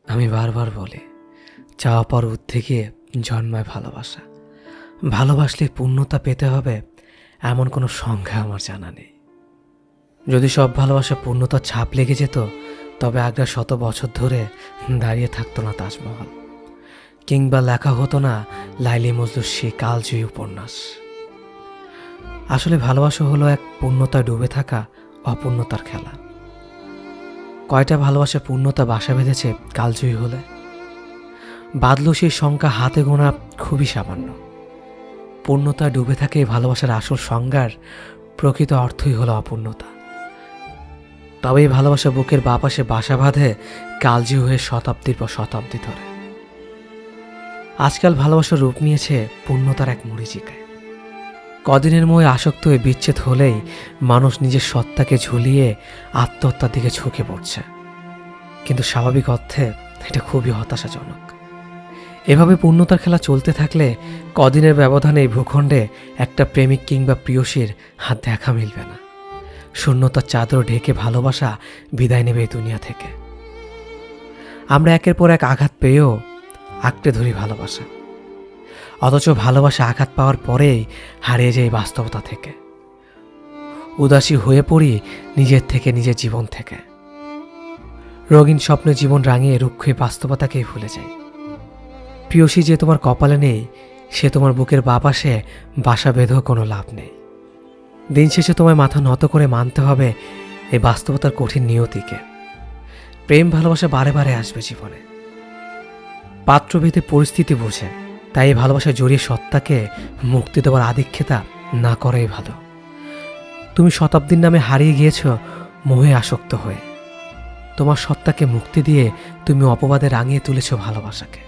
আমি বারবার বলি, চাওয়া পাওয়ার ঊর্ধ্বে গিয়ে জন্মায় ভালোবাসা। ভালোবাসলে পূর্ণতা পেতে হবে এমন কোনো সংজ্ঞা আমার জানা নেই। যদি সব ভালোবাসা পূর্ণতার ছাপ লেগে যেত, তবে আগ্রা 100 বছর ধরে দাঁড়িয়ে থাকতো না তাজমহল, কিংবা লেখা হতো না লাইলি মজনুর সেই কালজয়ী উপন্যাস। আসলে ভালোবাসা হলো এক পূর্ণতায় ডুবে থাকা অপূর্ণতার খেলা। কয়টা ভালোবাসা পূর্ণতা বাসা বেঁধেছে কালজয়ী হলে? বাদলো সেই সংখ্যা হাতে গোনা খুবই সামান্য। পূর্ণতায় ডুবে থাকে এই ভালোবাসার আসল সংজ্ঞার প্রকৃত অর্থই হলো অপূর্ণতা। তবে এই ভালোবাসা বুকের বাপাশে বাসা বাঁধে কালজয়ী হয়ে শতাব্দীর পর শতাব্দী ধরে। আজকাল ভালোবাসার রূপ নিয়েছে পূর্ণতার এক মরীচিকায়। কদিনের মোহে আসক্ত হয়ে বিচ্ছেদ হলেই মানুষ নিজের সত্তাকে ঝুলিয়ে আত্মহত্যার দিকে ঝুঁকে পড়ছে। কিন্তু স্বাভাবিক অর্থে এটা খুবই হতাশাজনক। এভাবে পূর্ণতার খেলা চলতে থাকলে কদিনের ব্যবধানে এই ভূখণ্ডে একটা প্রেমিক কিংবা প্রিয়সীর হাত দেখা মিলবে না। শূন্যতার চাদর ঢেকে ভালোবাসা বিদায় নেবে এই দুনিয়া থেকে। আমরা একের পর এক আঘাত পেয়েও আঁকড়ে ধরি ভালোবাসা, অথচ ভালোবাসা আঘাত পাওয়ার পরেই হারিয়ে যায় বাস্তবতা থেকে। উদাসী হয়ে পড়ি নিজের থেকে, নিজের জীবন থেকে। রঙিন স্বপ্নে জীবন রাঙিয়ে রুক্ষ বাস্তবতাকেই ভুলে যায়। প্রিয়সী যে তোমার কপালে নেই, সে তোমার বুকের বাপাশে বাসা বেঁধেও কোনো লাভ নেই। দিন শেষে তোমায় মাথা নত করে মানতে হবে এই বাস্তবতার কঠিন নিয়তিকে। প্রেম ভালোবাসা বারে বারে আসবে জীবনে, পাত্রভেদে পরিস্থিতি বুঝে। তাই এই ভালোবাসা জড়িয়ে সত্তাকে মুক্তি দেওয়ার আধিক্যতা না করাই ভালো। তুমি শতাব্দীর নামে হারিয়ে গিয়েছ মোহে আসক্ত হয়ে। তোমার সত্তাকে মুক্তি দিয়ে তুমি অপবাদে রাঙিয়ে তুলেছ ভালোবাসাকে।